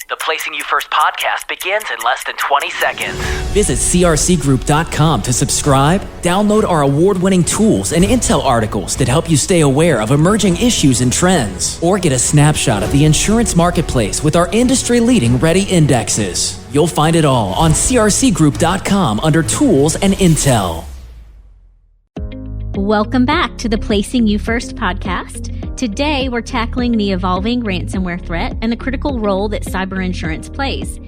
The Placing You First podcast begins in less than 20 seconds. Visit crcgroup.com to subscribe, download our award-winning tools and intel articles that help you stay aware of emerging issues and trends, or get a snapshot of the insurance marketplace with our industry-leading Ready indexes. You'll find it all on crcgroup.com under Tools and Intel. Welcome back to the Placing You First podcast. Today, we're tackling the evolving ransomware threat and the critical role that cyber insurance plays.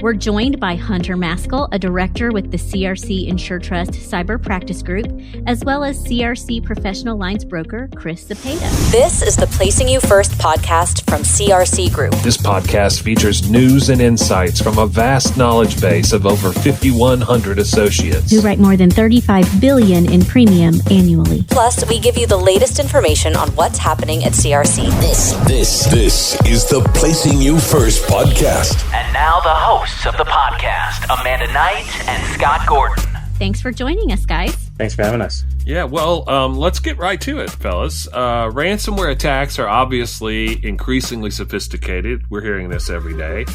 We're joined by Hunter Maskell, a director with the CRC InsureTrust Cyber Practice Group, as well as CRC Professional Lines broker, Chris Zepeda. This is the Placing You First podcast from CRC Group. This podcast features news and insights from a vast knowledge base of over 5,100 associates who write more than $35 billion in premium annually. Plus, we give you the latest information on what's happening at CRC. This is the Placing You First podcast. And now the hosts of the podcast, Amanda Knight and Scott Gordon. Thanks for joining us, guys. Thanks for having us. Yeah, well, let's get right to it, fellas. Ransomware attacks are obviously increasingly sophisticated. We're hearing this every day,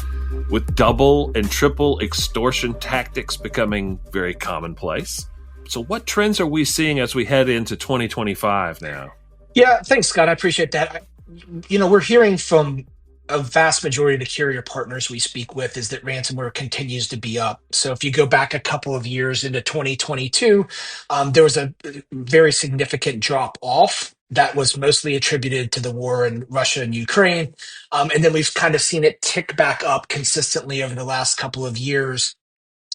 with double and triple extortion tactics becoming very commonplace. So what trends are we seeing as we head into 2025 now? Yeah, thanks, Scott. I appreciate that. We're hearing from a vast majority of the carrier partners we speak with is that ransomware continues to be up. So if you go back a couple of years into 2022, there was a very significant drop off that was mostly attributed to the war in Russia and Ukraine. And then we've kind of seen it tick back up consistently over the last couple of years.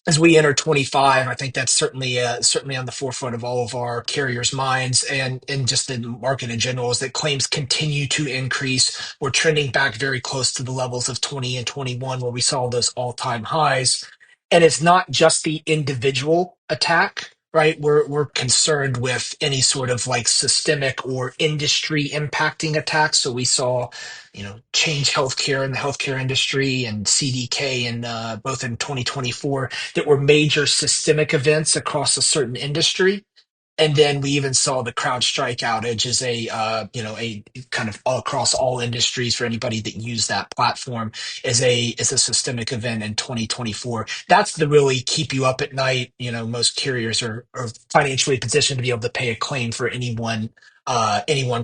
As we enter 25, I think that's certainly on the forefront of all of our carriers' minds and just the market in general is that claims continue to increase. We're trending back very close to the levels of 20 and 21 where we saw those all-time highs. And it's not just the individual attack, right? We're concerned with any sort of like systemic or industry impacting attacks. So we saw Change Healthcare in the healthcare industry and CDK in both in 2024 that were major systemic events across a certain industry. And then we even saw the CrowdStrike outage as a kind of all across all industries for anybody that used that platform as a systemic event in 2024. That's the really keep you up at night. Most carriers are financially positioned to be able to pay a claim for any one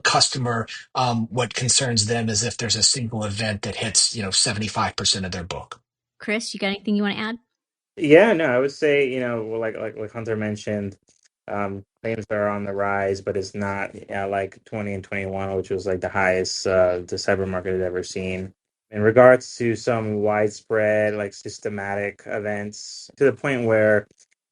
customer. What concerns them is if there's a single event that hits 75% of their book. Chris, you got anything you want to add? Yeah, no, I would say, like Hunter mentioned, claims are on the rise, but it's not like 20 and 21, which was like the highest the cyber market had ever seen. In regards to some widespread, like systematic events, to the point where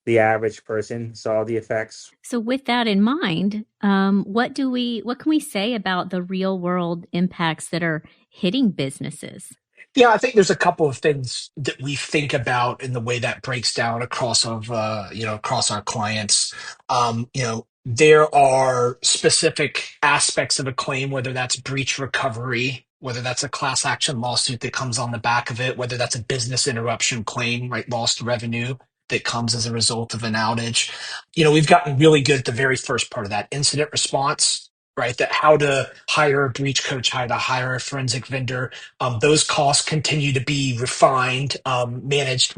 the average person saw the effects. So with that in mind, what can we say about the real world impacts that are hitting businesses? Yeah, I think there's a couple of things that we think about in the way that breaks down across our clients. There are specific aspects of a claim, whether that's breach recovery, whether that's a class action lawsuit that comes on the back of it, whether that's a business interruption claim, right? Lost revenue that comes as a result of an outage. We've gotten really good at the very first part of that incident response, right? That how to hire a breach coach, how to hire a forensic vendor. Those costs continue to be refined, managed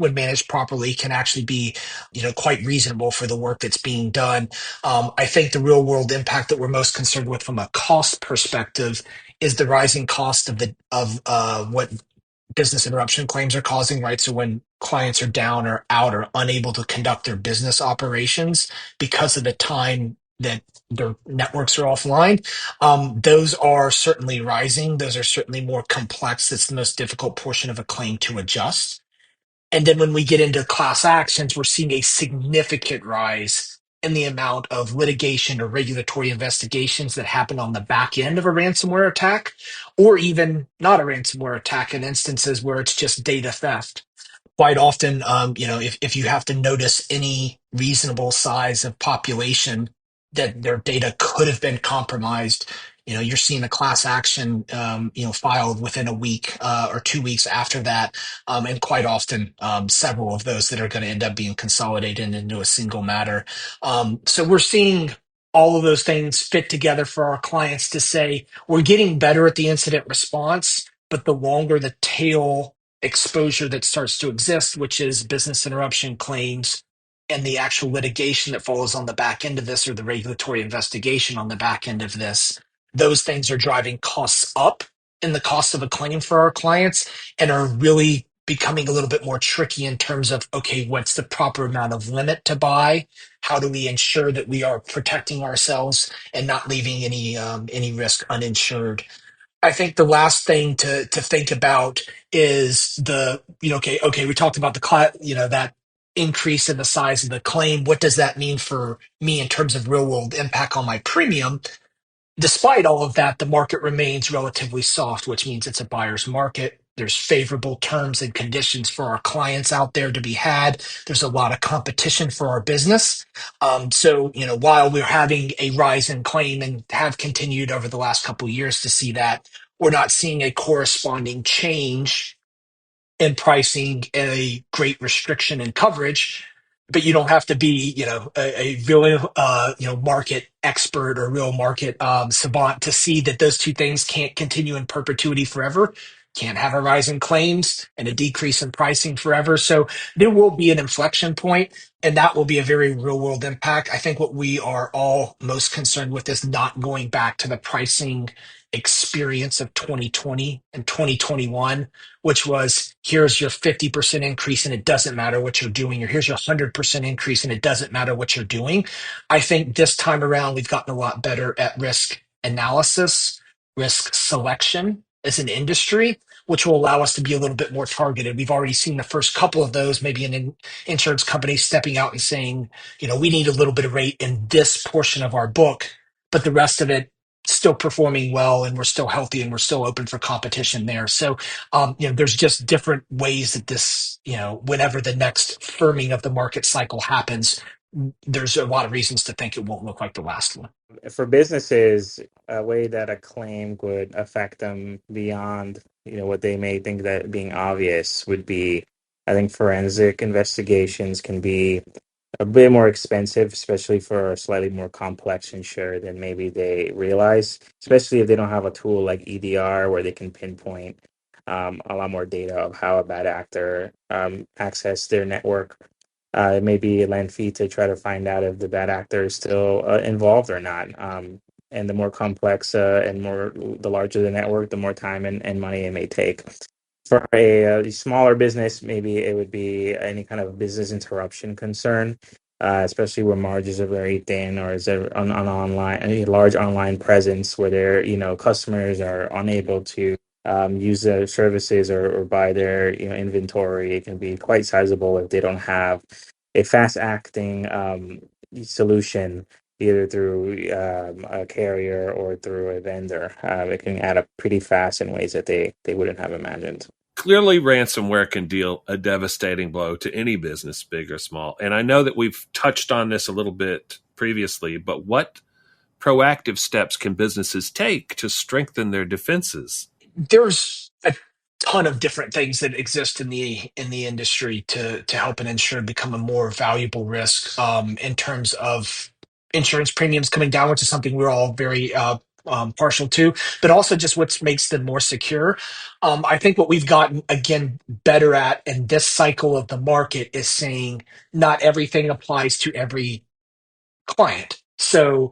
properly can actually be, quite reasonable for the work that's being done. I think the real world impact that we're most concerned with from a cost perspective is the rising cost of what business interruption claims are causing, right? So when clients are down or out or unable to conduct their business operations because of the time that their networks are offline, those are certainly rising. Those are certainly more complex. It's the most difficult portion of a claim to adjust. And then when we get into class actions, we're seeing a significant rise in the amount of litigation or regulatory investigations that happen on the back end of a ransomware attack, or even not a ransomware attack in instances where it's just data theft. Quite often, if you have to notice any reasonable size of population that their data could have been compromised, you're seeing a class action, filed within a week or 2 weeks after that. And quite often, several of those that are going to end up being consolidated into a single matter. So we're seeing all of those things fit together for our clients to say, we're getting better at the incident response, but the longer the tail exposure that starts to exist, which is business interruption claims and the actual litigation that follows on the back end of this, or the regulatory investigation on the back end of this, those things are driving costs up in the cost of a claim for our clients and are really becoming a little bit more tricky in terms of, okay, what's the proper amount of limit to buy? How do we ensure that we are protecting ourselves and not leaving any risk uninsured? I think the last thing to think about is okay, we talked about that increase in the size of the claim. What does that mean for me in terms of real world impact on my premium? Despite all of that, the market remains relatively soft, which means it's a buyer's market. There's favorable terms and conditions for our clients out there to be had. There's a lot of competition for our business. While we're having a rise in claim and have continued over the last couple of years to see that, we're not seeing a corresponding change in pricing and a great restriction in coverage. But you don't have to be, a real, market expert or real market savant to see that those two things can't continue in perpetuity forever. Can't have a rise in claims and a decrease in pricing forever. So there will be an inflection point, and that will be a very real world impact. I think what we are all most concerned with is not going back to the pricing experience of 2020 and 2021, which was, here's your 50% increase and it doesn't matter what you're doing, or here's your 100% increase and it doesn't matter what you're doing. I think this time around, we've gotten a lot better at risk analysis, risk selection as an industry, which will allow us to be a little bit more targeted. We've already seen the first couple of those, maybe an insurance company stepping out and saying, we need a little bit of rate in this portion of our book, but the rest of it still performing well, and we're still healthy, and we're still open for competition there. So there's just different ways that this, whenever the next firming of the market cycle happens, there's a lot of reasons to think it won't look like the last one. For businesses, a way that a claim would affect them beyond, what they may think that being obvious would be, I think forensic investigations can be a bit more expensive, especially for a slightly more complex insurer than maybe they realize, especially if they don't have a tool like EDR where they can pinpoint a lot more data of how a bad actor accessed their network. It may be a land fee to try to find out if the bad actor is still involved or not. And the more complex the larger the network, the more time and money it may take. For a smaller business, maybe it would be any kind of business interruption concern, especially where margins are very thin, or is there an online, a large online presence where their customers are unable to use their services or buy their inventory. It can be quite sizable if they don't have a fast acting solution, either through a carrier or through a vendor. It can add up pretty fast in ways that they wouldn't have imagined. Clearly, ransomware can deal a devastating blow to any business, big or small. And I know that we've touched on this a little bit previously, but what proactive steps can businesses take to strengthen their defenses? There's a ton of different things that exist in the industry to help an insured become a more valuable risk, in terms of insurance premiums coming down, which is something we're all very partial to, but also just what makes them more secure. I think what we've gotten again better at in this cycle of the market is saying not everything applies to every client. So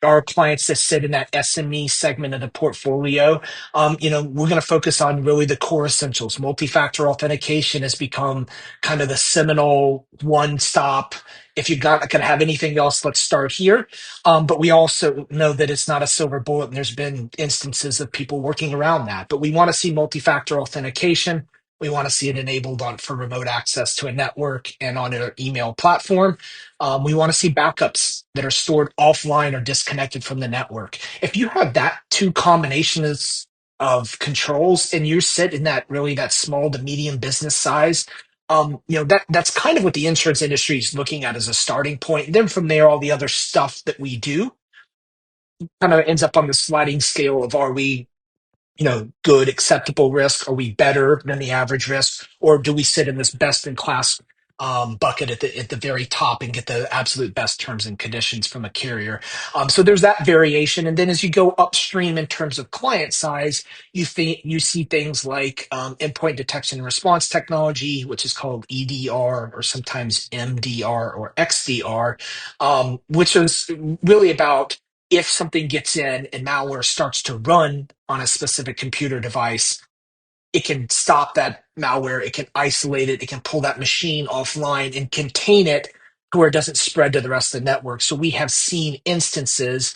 our clients that sit in that SME segment of the portfolio, we're going to focus on really the core essentials. Multi-factor authentication has become kind of the seminal one-stop. If you're not going to have anything else, let's start here. But we also know that it's not a silver bullet, and there's been instances of people working around that. But we want to see multi-factor authentication. We want to see it enabled for remote access to a network and on an email platform. We want to see backups that are stored offline or disconnected from the network. If you have that two combinations of controls and you sit in that small to medium business size, that's kind of what the insurance industry is looking at as a starting point. And then from there, all the other stuff that we do kind of ends up on the sliding scale of, are we good, acceptable risk? Are we better than the average risk? Or do we sit in this best in class bucket at the very top and get the absolute best terms and conditions from a carrier. So there's that variation, and then as you go upstream in terms of client size, you see things like endpoint detection and response technology, which is called EDR or sometimes MDR or XDR, which is really about if something gets in and malware starts to run on a specific computer device, it can stop that malware, it can isolate it, it can pull that machine offline and contain it to where it doesn't spread to the rest of the network. So we have seen instances,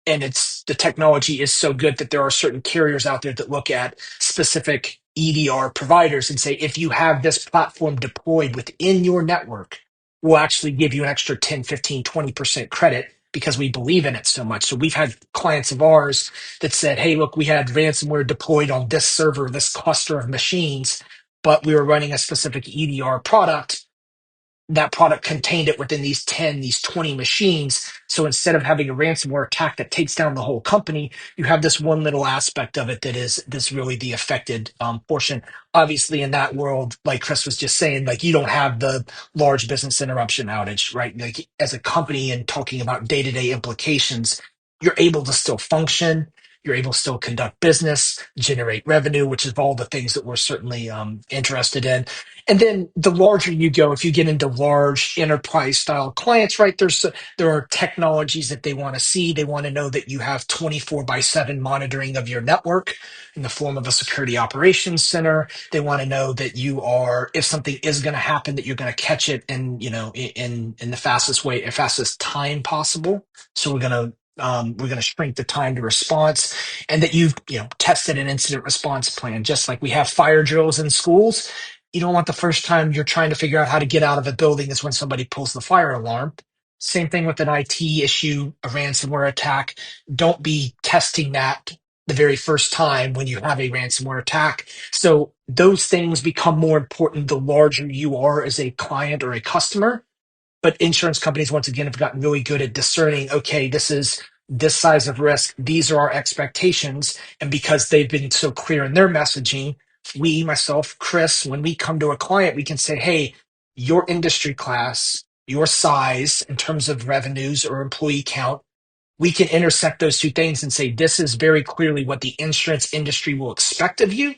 and it's the technology is so good that there are certain carriers out there that look at specific EDR providers and say, if you have this platform deployed within your network, we'll actually give you an extra 10, 15, 20% credit because we believe in it so much. So we've had clients of ours that said, hey, look, we had ransomware deployed on this server, this cluster of machines, but we were running a specific EDR product. That product contained it within these 10, these 20 machines. So instead of having a ransomware attack that takes down the whole company, you have this one little aspect of it that is this really the affected portion. Obviously, in that world, like Chris was just saying, like you don't have the large business interruption outage, right? Like as a company and talking about day-to-day implications, you're able to still function. You're able to still conduct business, generate revenue, which is all the things that we're certainly interested in. And then the larger you go, if you get into large enterprise style clients, right, there are technologies that they want to see. They want to know that you have 24/7 monitoring of your network in the form of a security operations center. They want to know that you are, if something is going to happen, that you're going to catch it in the fastest way, fastest time possible. So we're going to shrink the time to response, and that you've tested an incident response plan, just like we have fire drills in schools. You don't want the first time you're trying to figure out how to get out of a building is when somebody pulls the fire alarm. Same thing with an IT issue, a ransomware attack. Don't be testing that the very first time when you have a ransomware attack. So those things become more important the larger you are as a client or a customer. But insurance companies, once again, have gotten really good at discerning, okay, this is this size of risk. These are our expectations. And because they've been so clear in their messaging, we, myself, Chris, when we come to a client, we can say, hey, your industry class, your size in terms of revenues or employee count, we can intersect those two things and say, this is very clearly what the insurance industry will expect of you.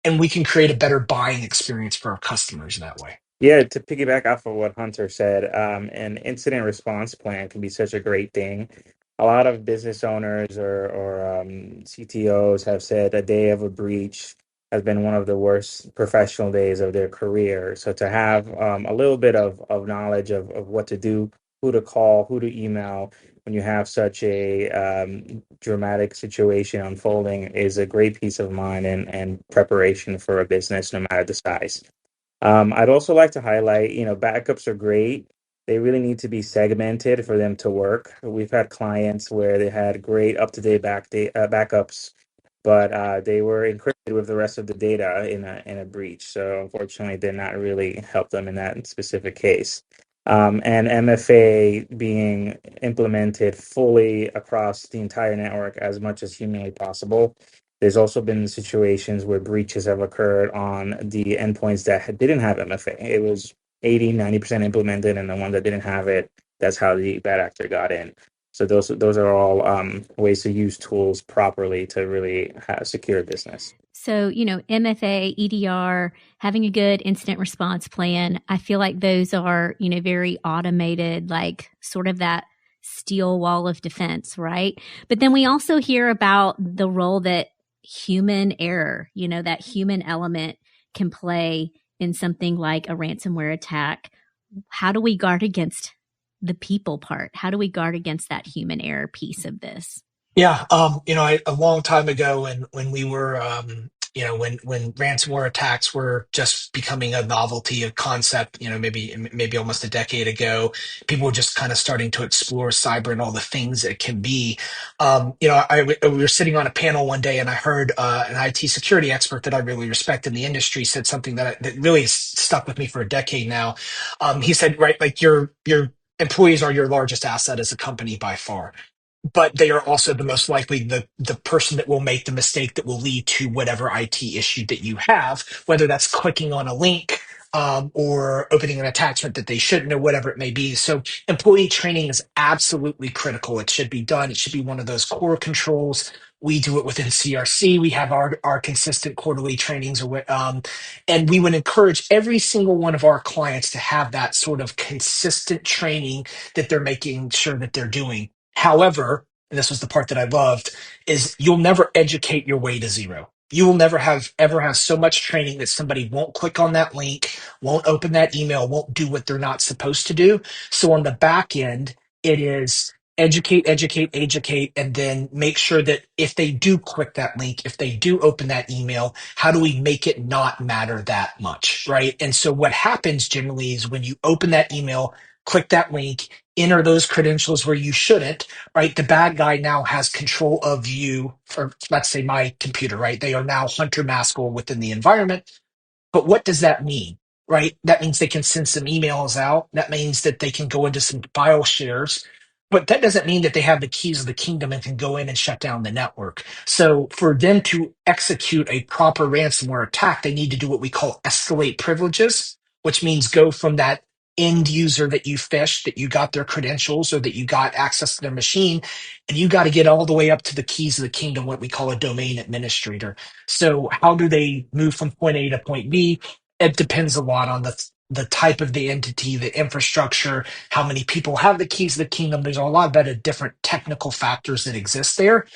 And we can create a better buying experience for our customers that way. Yeah, to piggyback off of what Hunter said, an incident response plan can be such a great thing. A lot of business owners or CTOs have said a day of a breach has been one of the worst professional days of their career. So to have a little bit of knowledge of what to do, who to call, who to email when you have such a dramatic situation unfolding is a great peace of mind and preparation for a business, no matter the size. I'd also like to highlight, backups are great. They really need to be segmented for them to work. We've had clients where they had great up-to-date backups, but they were encrypted with the rest of the data in a breach. So unfortunately, did not really help them in that specific case. And MFA being implemented fully across the entire network as much as humanly possible. There's also been situations where breaches have occurred on the endpoints that didn't have MFA. It was 80, 90% implemented, and the one that didn't have it, that's how the bad actor got in. So those are all ways to use tools properly to really secure business. So, MFA, EDR, having a good incident response plan, I feel like those are, very automated, like sort of that steel wall of defense, right? But then we also hear about the role that human error, that human element can play in something like a ransomware attack. How do we guard against the people part? How do we guard against that human error piece of this? Yeah, a long time ago, when we were, when ransomware attacks were just becoming a novelty, a concept, maybe almost a decade ago, people were just kind of starting to explore cyber and all the things it can be. We were sitting on a panel one day, and I heard an IT security expert that I really respect in the industry said something that really stuck with me for a decade now. He said, right, like your employees are your largest asset as a company by far, but they are also the most likely the person that will make the mistake that will lead to whatever IT issue that you have, whether that's clicking on a link, or opening an attachment that they shouldn't, or whatever it may be. So employee training is absolutely critical. It should be done. It should be one of those core controls. We do it within CRC. We have our consistent quarterly trainings, and we would encourage every single one of our clients to have that sort of consistent training that they're making sure that they're doing. However, and this was the part that I loved, is you'll never educate your way to zero. You will never have ever have so much training that somebody won't click on that link, won't open that email, won't do what they're not supposed to do. So on the back end, it is educate, educate, educate, and then make sure that if they do click that link, if they do open that email, how do we make it not matter that much, right? And so what happens generally is when you open that email, click that link, enter those credentials where you shouldn't, right? The bad guy now has control of you, for let's say my computer, right? They are now Hunter Maskell within the environment. But what does that mean, right? That means they can send some emails out. That means that they can go into some file shares. But that doesn't mean that they have the keys of the kingdom and can go in and shut down the network. So for them to execute a proper ransomware attack, they need to do what we call escalate privileges, which means go from that end user that you fished, that you got their credentials or that you got access to their machine, and you got to get all the way up to the keys of the kingdom, what we call a domain administrator. So how do they move from point A to point B? It depends a lot on the type of the entity, the infrastructure, how many people have the keys of the kingdom. There's a lot of different technical factors that exist there.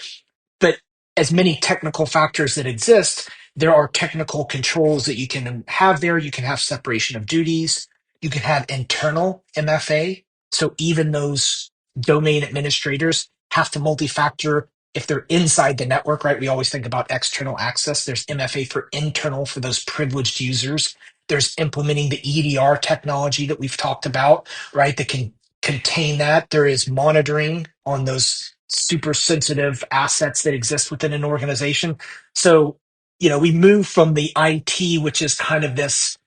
But as many technical factors that exist, there are technical controls that you can have there. You can have separation of duties. You can have internal MFA. So even those domain administrators have to multi-factor if they're inside the network, right? We always think about external access. There's MFA for internal for those privileged users. There's implementing the EDR technology that we've talked about, right? That can contain that. There is monitoring on those super sensitive assets that exist within an organization. So, we move from the IT, which is kind of this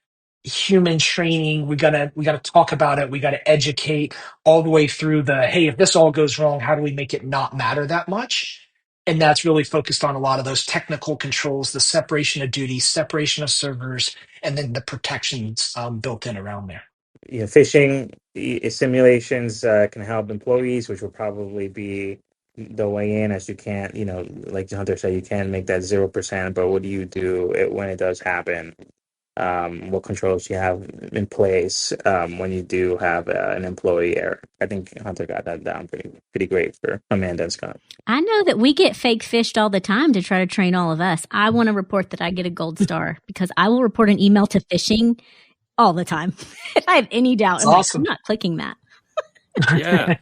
human training. We gotta talk about it. We gotta educate all the way through hey, if this all goes wrong, how do we make it not matter that much? And that's really focused on a lot of those technical controls, the separation of duties, separation of servers, and then the protections built in around there. Phishing simulations can help employees, which will probably be the way in, as you can't, like Hunter said, you can make that 0%, but what do you do when it does happen? What controls do you have in place when you do have an employee error? I think Hunter got that down pretty great for Amanda and Scott. I know that we get fake fished all the time to try to train all of us. I want to report that I get a gold star because I will report an email to phishing all the time. If I have any doubt, Awesome. I'm not clicking that. Yeah.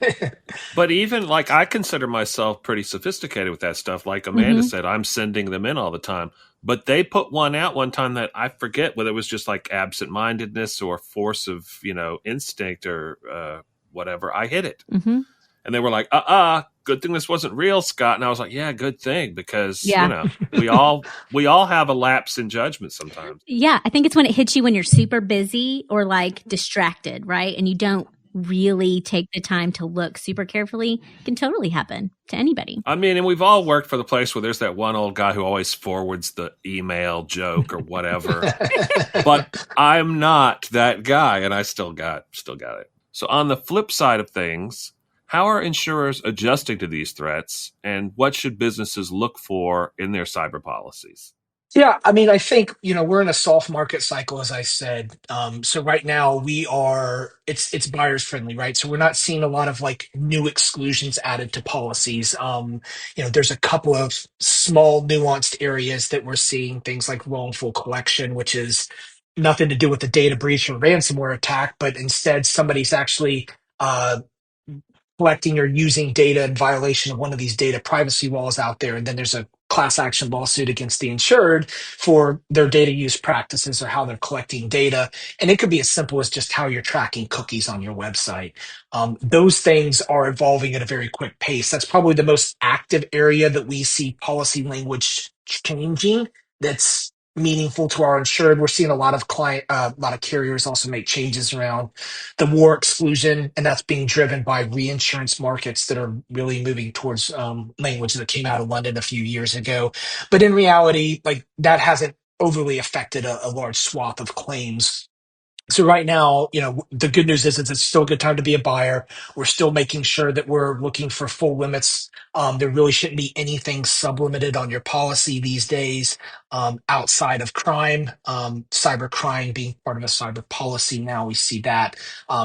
But even I consider myself pretty sophisticated with that stuff. Like Amanda said, I'm sending them in all the time. But they put one out one time that I forget whether it was just absent-mindedness or force of, instinct or whatever. I hit it. Mm-hmm. And they were like, good thing this wasn't real, Scott. And I was like, yeah, good thing, because, we all have a lapse in judgment sometimes. Yeah, I think it's when it hits you when you're super busy or distracted, right? And you don't really take the time to look super carefully. It can totally happen to anybody. I mean, and we've all worked for the place where there's that one old guy who always forwards the email joke or whatever. But I'm not that guy, and I still got it. So on the flip side of things, how are insurers adjusting to these threats, and what should businesses look for in their cyber policies? Yeah, I mean, I think, we're in a soft market cycle, as I said. So right now it's buyers friendly, right? So we're not seeing a lot of new exclusions added to policies. There's a couple of small nuanced areas that we're seeing, things like wrongful collection, which is nothing to do with the data breach or ransomware attack, but instead somebody's actually uh, collecting or using data in violation of one of these data privacy laws out there. And then there's a class action lawsuit against the insured for their data use practices or how they're collecting data. And it could be as simple as just how you're tracking cookies on your website. Those things are evolving at a very quick pace. That's probably the most active area that we see policy language changing. That's meaningful to our insured. We're seeing a lot of carriers also make changes around the war exclusion, and that's being driven by reinsurance markets that are really moving towards language that came out of London a few years ago. But in reality, that hasn't overly affected a large swath of claims. So right now, the good news is it's still a good time to be a buyer. We're still making sure that we're looking for full limits. There really shouldn't be anything sublimited on your policy these days outside of crime. Cyber crime being part of a cyber policy now, we see that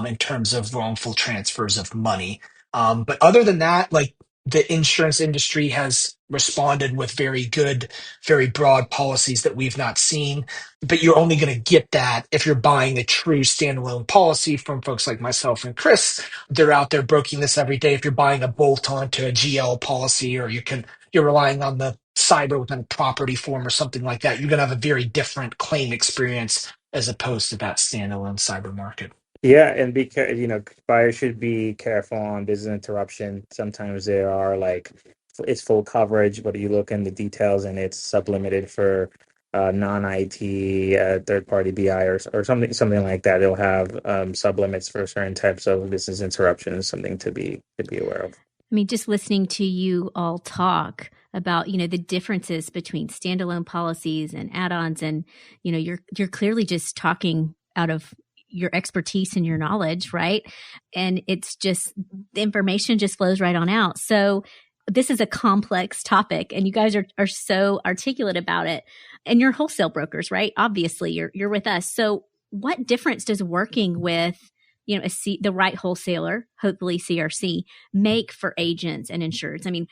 in terms of wrongful transfers of money. But other than that, like the insurance industry has responded with very good, very broad policies that we've not seen, but you're only going to get that if you're buying a true standalone policy from folks like myself and Chris. They're out there broking this every day. If you're buying a bolt on to a GL policy, or you're relying on the cyber within a property form or something like that, you're going to have a very different claim experience as opposed to that standalone cyber market. Yeah, and because buyers should be careful on business interruption. Sometimes there are like it's full coverage, but you look in the details and it's sublimited for non-IT, third-party BI or something like that. They'll have sublimits for certain types of business interruption. Something to be aware of. I mean, just listening to you all talk about, the differences between standalone policies and add-ons, and, you're clearly just talking out of your expertise and your knowledge, right? And it's just, the information just flows right on out. So this is a complex topic, and you guys are so articulate about it. And you're wholesale brokers, right? Obviously, you're with us. So what difference does working with the right wholesaler, hopefully CRC, make for agents and insureds? I mean,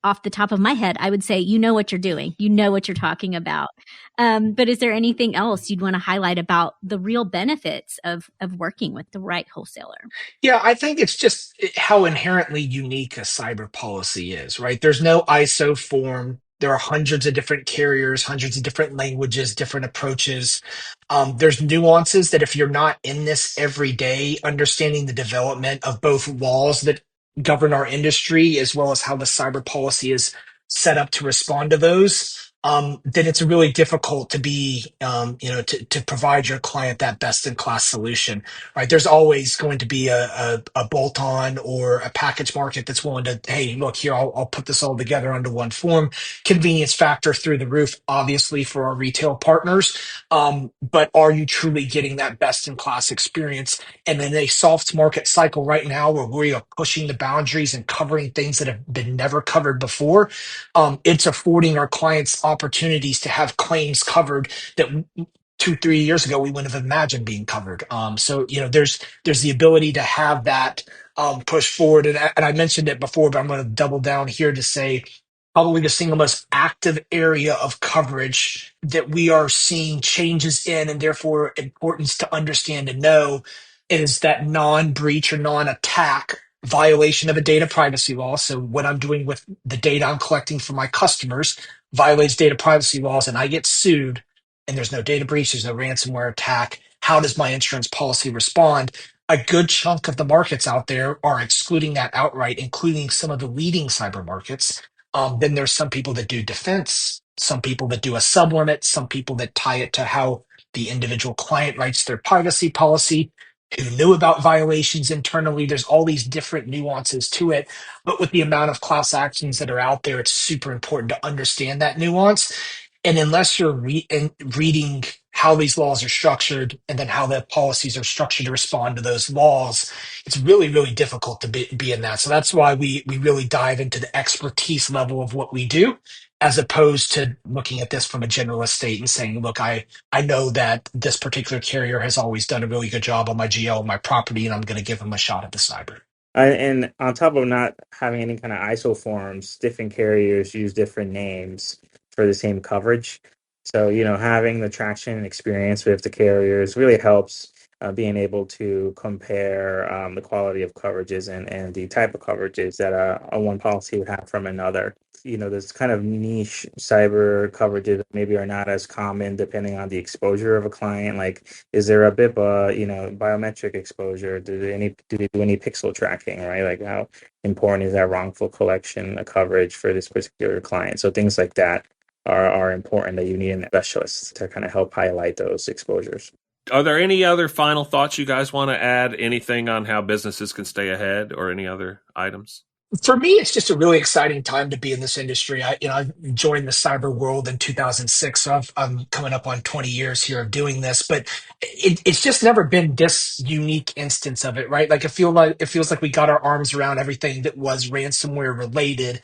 off the top of my head, I would say, what you're doing, what you're talking about. But is there anything else you'd want to highlight about the real benefits of working with the right wholesaler? Yeah, I think it's just how inherently unique a cyber policy is, right? There's no ISO form. There are hundreds of different carriers, hundreds of different languages, different approaches. There's nuances that if you're not in this every day, understanding the development of both laws that govern our industry as well as how the cyber policy is set up to respond to those, then it's really difficult to be, to provide your client that best in class solution, right? There's always going to be a bolt on or a package market that's willing to, hey, look here, I'll put this all together under one form. Convenience factor through the roof, obviously, for our retail partners. But are you truly getting that best in class experience? And in a soft market cycle right now where we are pushing the boundaries and covering things that have been never covered before, it's affording our clients opportunities to have claims covered that 2-3 years ago we wouldn't have imagined being covered. So there's the ability to have that push forward, and I mentioned it before, but I'm going to double down here to say probably the single most active area of coverage that we are seeing changes in, and therefore importance to understand and know, is that non-breach or non-attack violation of a data privacy law. So what I'm doing with the data I'm collecting from my customers violates data privacy laws, and I get sued, and there's no data breach, there's no ransomware attack. How does my insurance policy respond? A good chunk of the markets out there are excluding that outright, including some of the leading cyber markets. Then there's some people that do defense, some people that do a sublimit, some people that tie it to how the individual client writes their privacy policy, who knew about violations internally. There's all these different nuances to it. But with the amount of class actions that are out there, it's super important to understand that nuance. And unless you're reading how these laws are structured and then how the policies are structured to respond to those laws, it's really, really difficult to be in that. So that's why we really dive into the expertise level of what we do, as opposed to looking at this from a generalist state and saying, look, I know that this particular carrier has always done a really good job on my GL, my property, and I'm going to give them a shot at the cyber. And on top of not having any kind of ISO forms, different carriers use different names for the same coverage. So, having the traction and experience with the carriers really helps being able to compare the quality of coverages and the type of coverages that a one policy would have from another. There's kind of niche cyber coverages that maybe are not as common depending on the exposure of a client. Like, is there a BIPA, biometric exposure? Do they do any pixel tracking, right? Like, how important is that wrongful collection coverage for this particular client? So things like that are important that you need a specialist to kind of help highlight those exposures. Are there any other final thoughts you guys want to add? Anything on how businesses can stay ahead or any other items? For me, it's just a really exciting time to be in this industry. I joined the cyber world in 2006, so I'm coming up on 20 years here of doing this. But it's just never been this unique instance of it, right? Like it feels like we got our arms around everything that was ransomware related,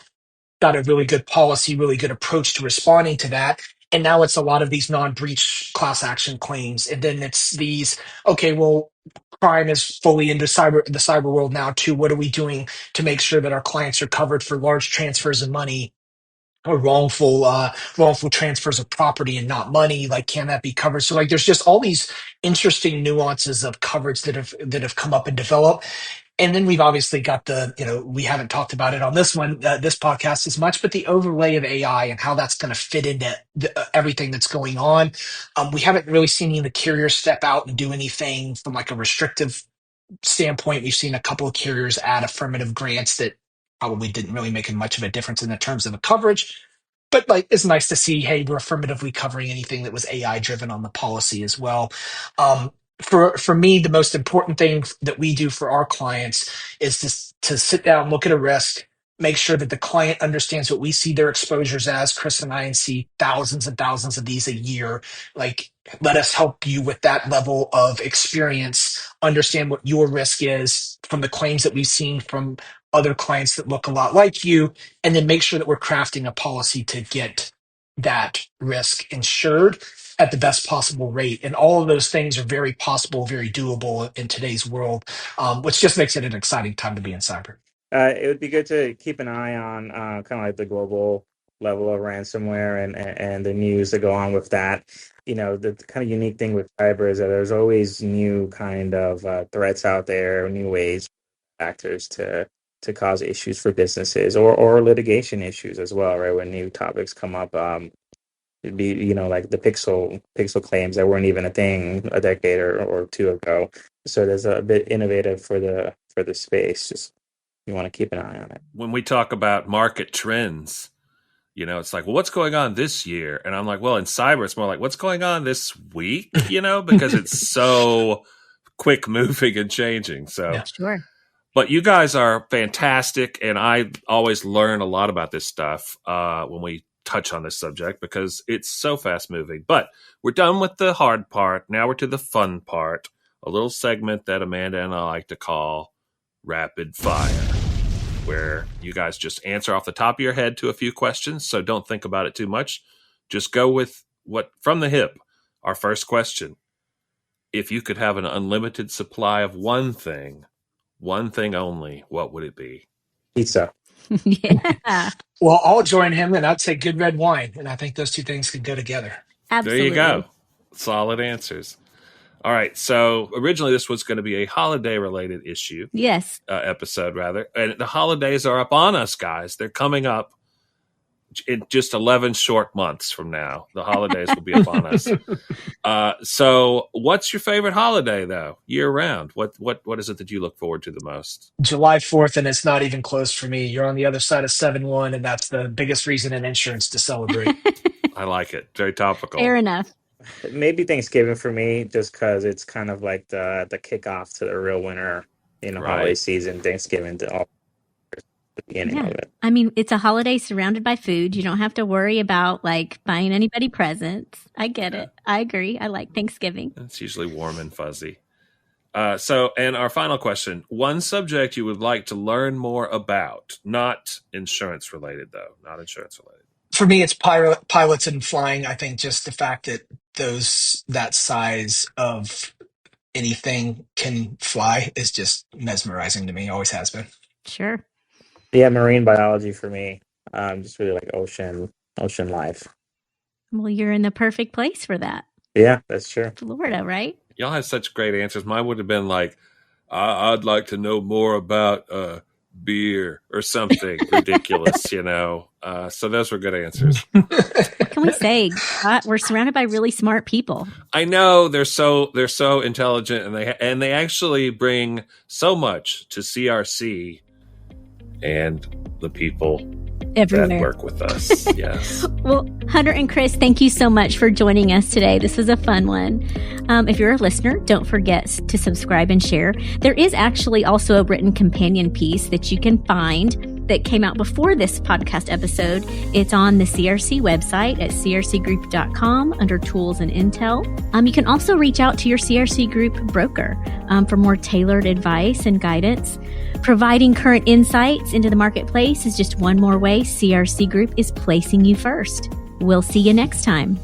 got a really good policy, really good approach to responding to that. And now it's a lot of these non-breach class action claims, and then it's these. Okay, well, crime is fully into the cyber world now too. What are we doing to make sure that our clients are covered for large transfers of money or wrongful transfers of property and not money? Like, can that be covered? So like, there's just all these interesting nuances of coverage that have come up and developed. And then we've obviously got we haven't talked about it on this podcast as much, but the overlay of AI and how that's going to fit into everything that's going on. We haven't really seen any of the carriers step out and do anything from like a restrictive standpoint. We've seen a couple of carriers add affirmative grants that probably didn't really make much of a difference in the terms of the coverage. But like, it's nice to see, hey, we're affirmatively covering anything that was AI driven on the policy as well. For me, the most important thing that we do for our clients is to sit down, look at a risk, make sure that the client understands what we see their exposures as. Chris and I see thousands and thousands of these a year. Like, let us help you with that level of experience, understand what your risk is from the claims that we've seen from other clients that look a lot like you, and then make sure that we're crafting a policy to get that risk insured at the best possible rate. And all of those things are very possible, very doable in today's world, which just makes it an exciting time to be in cyber. It would be good to keep an eye on kind of like the global level of ransomware and the news that go on with that. The kind of unique thing with cyber is that there's always new kind of threats out there, new ways, factors to cause issues for businesses or litigation issues as well, right? When new topics come up, it'd be like the pixel claims that weren't even a thing a decade or two ago. So there's a bit innovative for the space. Just you want to keep an eye on it. When we talk about market trends, it's like, well, what's going on this year? And I'm like, well, in cyber, it's more like, what's going on this week? Because it's so quick moving and changing. So, yeah. Sure. But you guys are fantastic, and I always learn a lot about this stuff when we touch on this subject because it's so fast moving. But we're done with the hard part. Now we're to the fun part, a little segment that Amanda and I like to call Rapid Fire, where you guys just answer off the top of your head to a few questions. So don't think about it too much. Just go with what from the hip. Our first question: if you could have an unlimited supply of one thing only, what would it be? Pizza. Yeah. Well, I'll join him, and I'd say good red wine. And I think those two things could go together. Absolutely. There you go. Solid answers. All right. So originally this was going to be a holiday-related issue. Yes. Episode, rather. And the holidays are up on us, guys. They're coming up in just 11 short months from now. The holidays will be upon us. So what's your favorite holiday, though, year-round? What is it that you look forward to the most? July 4th, and it's not even close for me. You're on the other side of 7/1, and that's the biggest reason in insurance to celebrate. I like it. Very topical. Fair enough. Maybe Thanksgiving for me, just because it's kind of like the kickoff to the real winter, holiday season. Thanksgiving to all the beginning of it. I mean, it's a holiday surrounded by food. You don't have to worry about like buying anybody presents. I get it. I agree. I like Thanksgiving. It's usually warm and fuzzy. And our final question: one subject you would like to learn more about, not insurance related, though, not insurance related. For me, it's pilots and flying. I think just the fact that that size of anything can fly is just mesmerizing to me. Always has been. Sure. Yeah, marine biology for me. Just really like ocean life. Well, you're in the perfect place for that. Yeah, that's true. Florida, right? Y'all have such great answers. Mine would have been like, I'd like to know more about beer or something ridiculous, So those were good answers. What can we say? We're surrounded by really smart people. I know they're so intelligent, and they actually bring so much to CRC and the people everywhere that work with us. Yes. Well, Hunter and Chris, thank you so much for joining us today. This was a fun one. If you're a listener, don't forget to subscribe and share. There is actually also a written companion piece that you can find that came out before this podcast episode. It's on the CRC website at crcgroup.com under Tools and Intel. You can also reach out to your CRC Group broker for more tailored advice and guidance. Providing current insights into the marketplace is just one more way CRC Group is placing you first. We'll see you next time.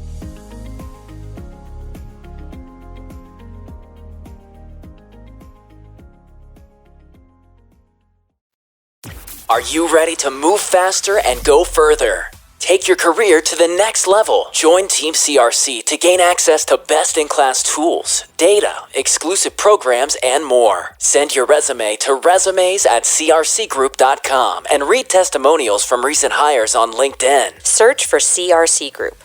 Are you ready to move faster and go further? Take your career to the next level. Join Team CRC to gain access to best-in-class tools, data, exclusive programs, and more. Send your resume to resumes@crcgroup.com and read testimonials from recent hires on LinkedIn. Search for CRC Group.